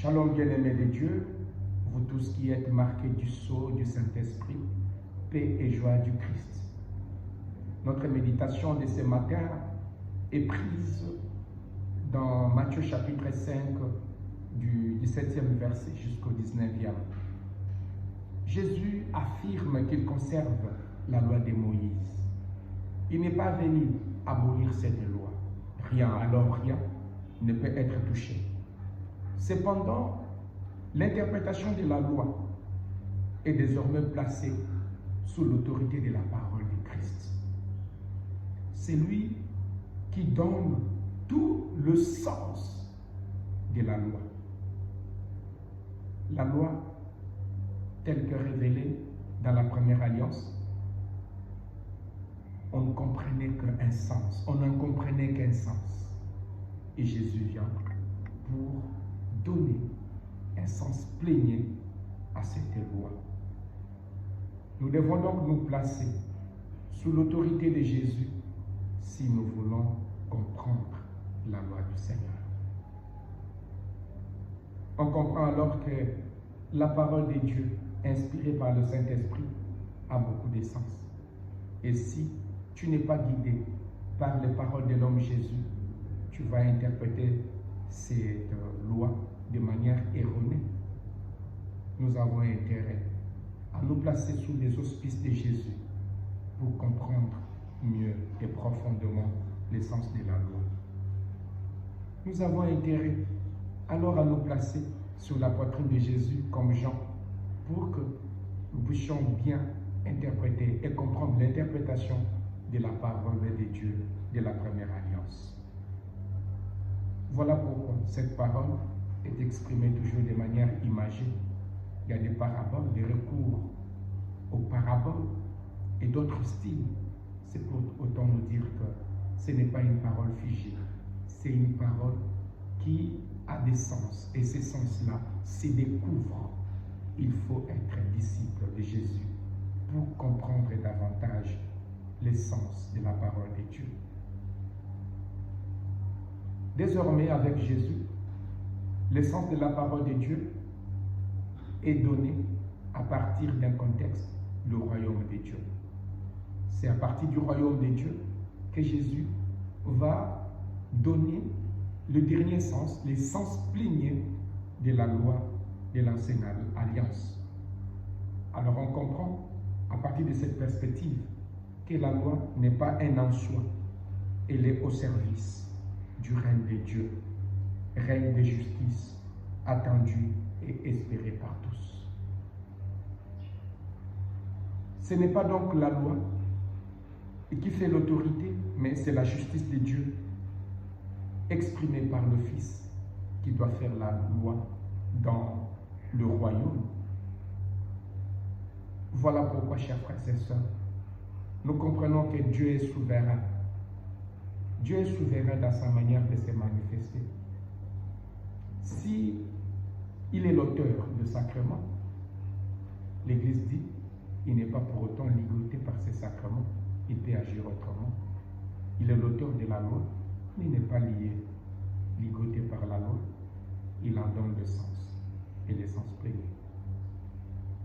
Shalom bien-aimés de Dieu, vous tous qui êtes marqués du sceau du Saint-Esprit, paix et joie du Christ. Notre méditation de ce matin est prise dans Matthieu chapitre 5 du 17e verset jusqu'au 19e. Jésus affirme qu'il conserve la loi de Moïse. Il n'est pas venu abolir cette loi. Rien ne peut être touché. Cependant, l'interprétation de la loi est désormais placée sous l'autorité de la parole de Christ. C'est lui qui donne tout le sens de la loi. La loi, telle que révélée dans la première alliance, on ne comprenait qu'un sens, on n'en comprenait qu'un sens. Et Jésus vient pour donner un sens plénier à cette loi. Nous devons donc nous placer sous l'autorité de Jésus si nous voulons comprendre la loi du Seigneur. On comprend alors que la parole de Dieu, inspirée par le Saint-Esprit, a beaucoup de sens. Et si tu n'es pas guidé par les paroles de l'homme Jésus, tu vas interpréter cette loi de manière erronée. Nous avons intérêt à nous placer sous les auspices de Jésus pour comprendre mieux et profondément l'essence de la loi. Nous avons intérêt alors à nous placer sur la poitrine de Jésus comme Jean pour que nous puissions bien interpréter et comprendre l'interprétation de la parole de Dieu de la première alliance. Voilà pourquoi cette parole est exprimée toujours de manière imagée. Il y a des paraboles, des recours aux paraboles et d'autres styles. C'est pour autant nous dire que ce n'est pas une parole figée, c'est une parole qui a des sens. Et ces sens-là se découvrent. Il faut être disciple de Jésus pour comprendre davantage l'essence de la parole de Dieu. Désormais, avec Jésus, l'essence de la parole de Dieu est donnée à partir d'un contexte, le royaume de Dieu. C'est à partir du royaume de Dieu que Jésus va donner le dernier sens, les sens pléniers de la loi de l'ancienne alliance. Alors on comprend à partir de cette perspective que la loi n'est pas un en soi, elle est au service du règne de Dieu, règne de justice, attendu et espéré par tous. Ce n'est pas donc la loi qui fait l'autorité, mais c'est la justice de Dieu exprimée par le Fils qui doit faire la loi dans le royaume. Voilà pourquoi, chers frères et sœurs, nous comprenons que Dieu est souverain. Dieu est souverain dans sa manière de se manifester. Si il est l'auteur de sacrements, l'Église dit, il n'est pas pour autant ligoté par ces sacrements, il peut agir autrement. Il est l'auteur de la loi, mais il n'est pas ligoté par la loi, il en donne le sens, et le sens plénier.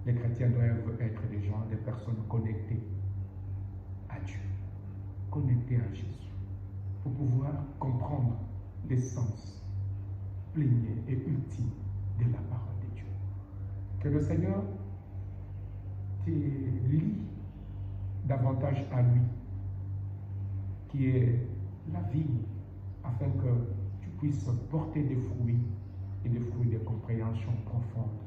Les chrétiens doivent être des gens, des personnes connectées à Dieu, connectées à Jésus, pour pouvoir comprendre l'essence plénier et ultime de la parole de Dieu. Que le Seigneur te lie davantage à lui, qui est la vie, afin que tu puisses porter des fruits et des fruits de compréhension profonde